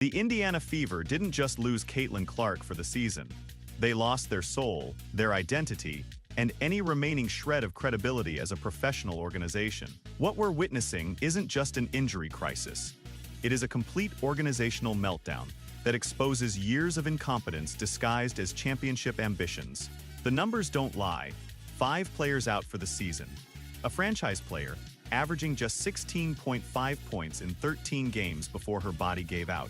The Indiana Fever didn't just lose Caitlin Clark for the season. They lost their soul, their identity, and any remaining shred of credibility as a professional organization. What we're witnessing isn't just an injury crisis. It is a complete organizational meltdown that exposes years of incompetence disguised as championship ambitions. The numbers don't lie. 5 players out for the season. A franchise player, averaging just 16.5 points in 13 games before her body gave out.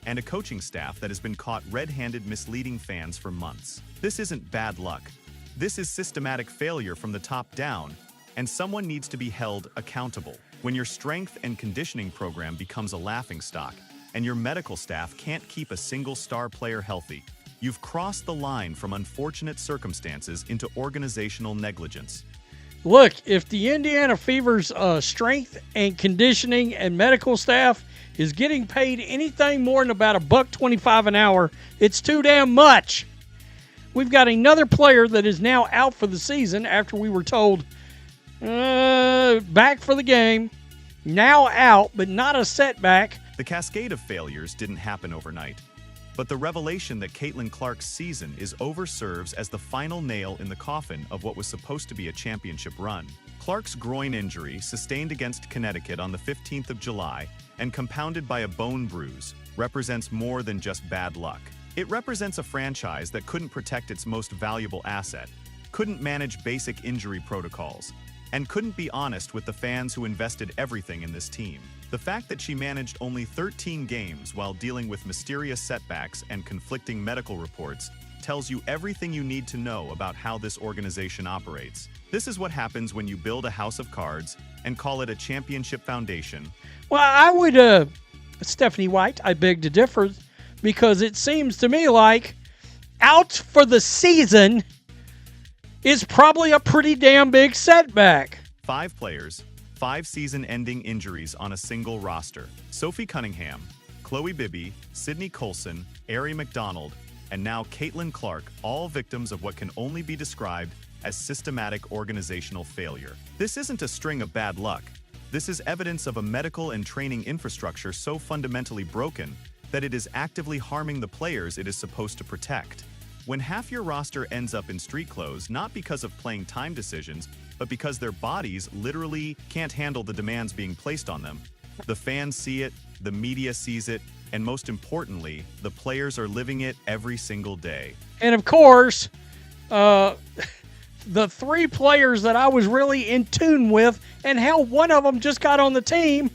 And a coaching staff that has been caught red-handed misleading fans for months. This isn't bad luck. This is systematic failure from the top down, and someone needs to be held accountable. When your strength and conditioning program becomes a laughingstock, and your medical staff can't keep a single star player healthy, you've crossed the line from unfortunate circumstances into organizational negligence. Look, if the Indiana Fever's strength and conditioning and medical staff is getting paid anything more than about $1.25 an hour, it's too damn much. We've got another player that is now out for the season after we were told back for the game, now out, but not a setback. The cascade of failures didn't happen overnight, but the revelation that Caitlin Clark's season is over serves as the final nail in the coffin of what was supposed to be a championship run. Clark's groin injury, sustained against Connecticut on the 15th of July and compounded by a bone bruise, represents more than just bad luck. It represents a franchise that couldn't protect its most valuable asset, couldn't manage basic injury protocols, and couldn't be honest with the fans who invested everything in this team. The fact that she managed only 13 games while dealing with mysterious setbacks and conflicting medical reports tells you everything you need to know about how this organization operates. This is what happens when you build a house of cards and call it a championship foundation. Well, I would, Stephanie White, I beg to differ, because it seems to me like out for the season is probably a pretty damn big setback. 5 players, 5 season-ending injuries on a single roster. Sophie Cunningham, Chloe Bibby, Sydney Colson, Aari McDonald, and now Caitlin Clark, all victims of what can only be described as systematic organizational failure. This isn't a string of bad luck. This is evidence of a medical and training infrastructure so fundamentally broken that it is actively harming the players it is supposed to protect. When half your roster ends up in street clothes, not because of playing time decisions, but because their bodies literally can't handle the demands being placed on them, the fans see it, the media sees it, and most importantly, the players are living it every single day. And of course, the 3 players that I was really in tune with, and hell, one of them just got on the team,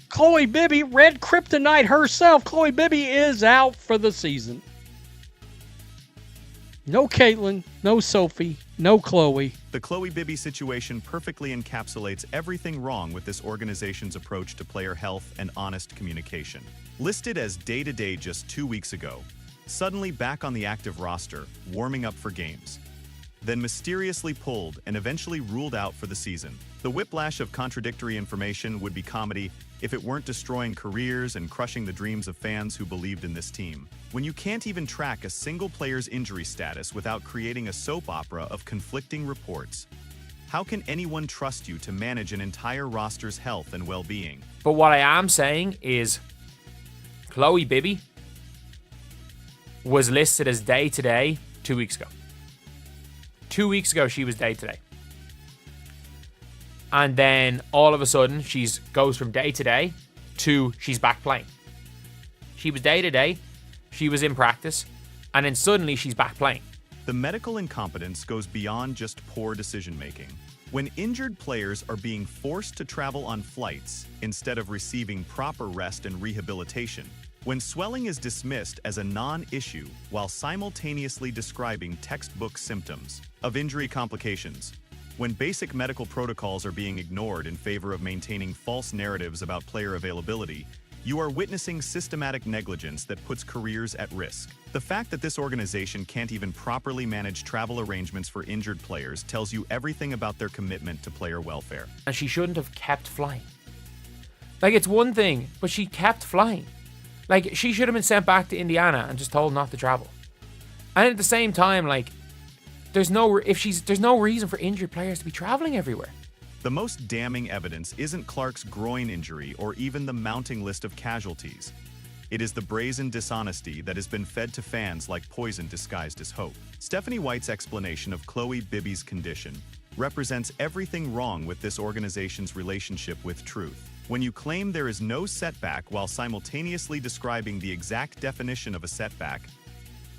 Chloe Bibby, Red Kryptonite herself, Chloe Bibby is out for the season. No Caitlin, no Sophie, no Chloe. The Chloe Bibby situation perfectly encapsulates everything wrong with this organization's approach to player health and honest communication. Listed as day-to-day just 2 weeks ago, suddenly back on the active roster, warming up for games. Then mysteriously pulled and eventually ruled out for the season. The whiplash of contradictory information would be comedy if it weren't destroying careers and crushing the dreams of fans who believed in this team. When you can't even track a single player's injury status without creating a soap opera of conflicting reports, how can anyone trust you to manage an entire roster's health and well-being? But what I am saying is Chloe Bibby was listed as day-to-day 2 weeks ago. 2 weeks ago, she was day-to-day. And then all of a sudden, she goes from day-to-day to she's back playing. She was day-to-day, she was in practice, and then suddenly she's back playing. The medical incompetence goes beyond just poor decision-making. When injured players are being forced to travel on flights instead of receiving proper rest and rehabilitation, when swelling is dismissed as a non-issue while simultaneously describing textbook symptoms of injury complications, when basic medical protocols are being ignored in favor of maintaining false narratives about player availability, you are witnessing systematic negligence that puts careers at risk. The fact that this organization can't even properly manage travel arrangements for injured players tells you everything about their commitment to player welfare. And she shouldn't have kept flying. Like, it's one thing, but she kept flying. Like, she should have been sent back to Indiana and just told not to travel. And at the same time, like, there's no reason for injured players to be traveling everywhere. The most damning evidence isn't Clark's groin injury or even the mounting list of casualties. It is the brazen dishonesty that has been fed to fans like poison disguised as hope. Stephanie White's explanation of Chloe Bibby's condition represents everything wrong with this organization's relationship with truth. When you claim there is no setback while simultaneously describing the exact definition of a setback,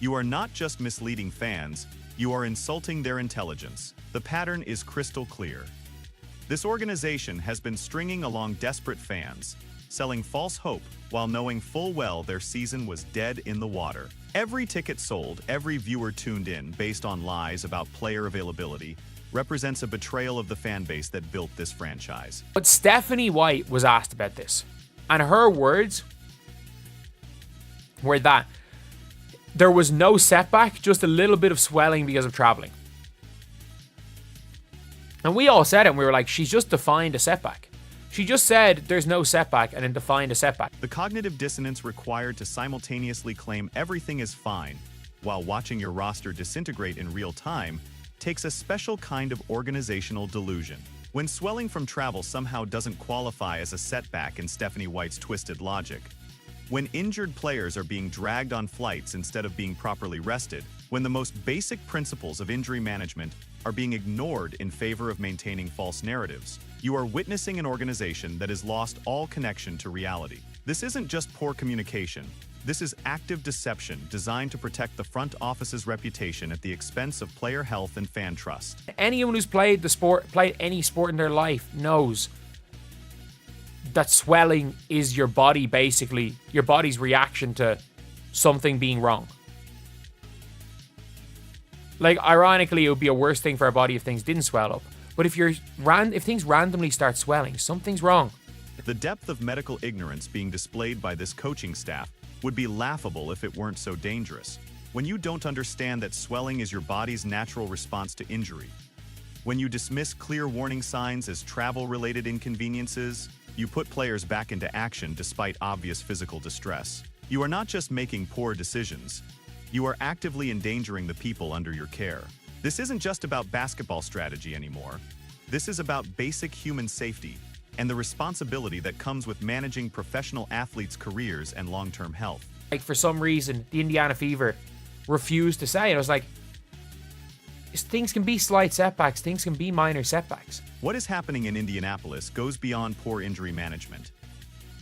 you are not just misleading fans, you are insulting their intelligence. The pattern is crystal clear. This organization has been stringing along desperate fans, selling false hope while knowing full well their season was dead in the water. Every ticket sold, every viewer tuned in based on lies about player availability, represents a betrayal of the fan base that built this franchise. But Stephanie White was asked about this, and her words were that there was no setback, just a little bit of swelling because of traveling. And we all said it, and we were like, she's just defined a setback. She just said there's no setback and then defined a setback. The cognitive dissonance required to simultaneously claim everything is fine while watching your roster disintegrate in real time takes a special kind of organizational delusion. When swelling from travel somehow doesn't qualify as a setback in Stephanie White's twisted logic, when injured players are being dragged on flights instead of being properly rested, when the most basic principles of injury management are being ignored in favor of maintaining false narratives, you are witnessing an organization that has lost all connection to reality. This isn't just poor communication. This is active deception designed to protect the front office's reputation at the expense of player health and fan trust. Anyone who's played any sport in their life knows that swelling is your body, basically, your body's reaction to something being wrong. Like, ironically, it would be a worse thing for our body if things didn't swell up. But if things randomly start swelling, something's wrong. The depth of medical ignorance being displayed by this coaching staff would be laughable if it weren't so dangerous. When you don't understand that swelling is your body's natural response to injury, when you dismiss clear warning signs as travel-related inconveniences, you put players back into action despite obvious physical distress. You are not just making poor decisions, you are actively endangering the people under your care. This isn't just about basketball strategy anymore. This is about basic human safety and the responsibility that comes with managing professional athletes' careers and long-term health. Like, for some reason, the Indiana Fever refused to say it. I was like, things can be slight setbacks, things can be minor setbacks. What is happening in Indianapolis goes beyond poor injury management.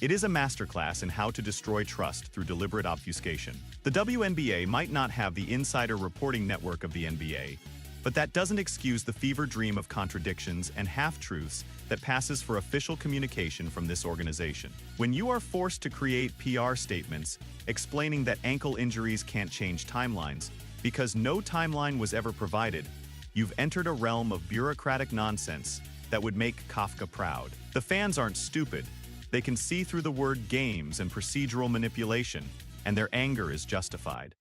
It is a masterclass in how to destroy trust through deliberate obfuscation. The WNBA might not have the insider reporting network of the NBA, but that doesn't excuse the fever dream of contradictions and half-truths that passes for official communication from this organization. When you are forced to create PR statements explaining that ankle injuries can't change timelines because no timeline was ever provided, you've entered a realm of bureaucratic nonsense that would make Kafka proud. The fans aren't stupid. They can see through the word games and procedural manipulation, and their anger is justified.